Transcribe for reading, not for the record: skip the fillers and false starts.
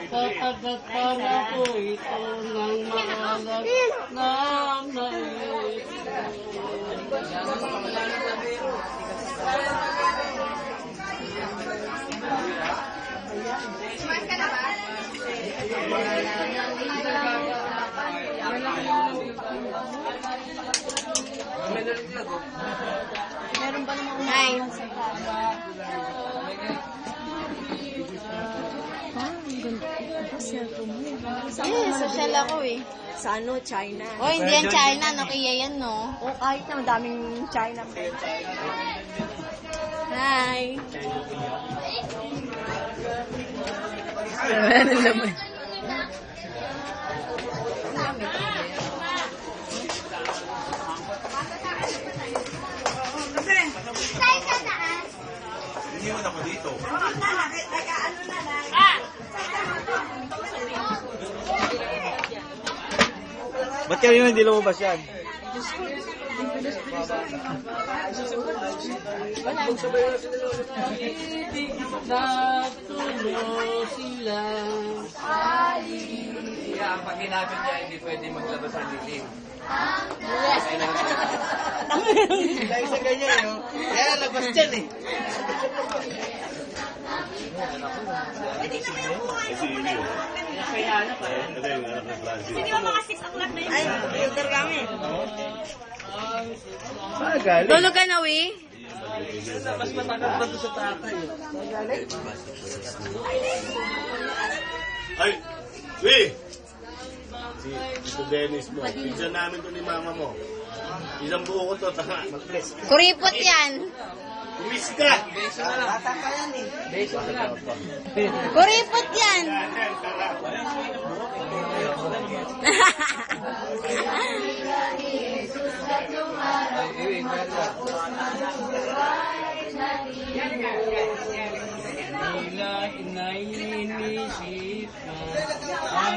Tatagat para po ito ng maalat na nais. Meron ba namang umayon sa social ako eh. Sa ano, China. Oh, hindi yan China. Nokia yan, no? O kahit na daming China. Hi. Ano naman? Iniwan ako dito. Ba't kayo hindi lumabas yan? Natulo sila. Kaya pag ginamit niya, hindi pwede maglabas ang dilim. Dahil sa ganyan, no? Kaya labas dyan eh. Kasi yun yun. Ito yung anak ng Francis. Ay, filter kami. Saan galing? Tulog ka na, Wi? Mas matagal pa doon sa tatay. Ay! Weh! Si Tito Dennis mo. Pinsan namin to ni mama mo. Isang buo ko to. Mag-bless. Kuripot yan. Umis ka! Bata pa yan eh. Kuripot yan. Nila inainisip na ang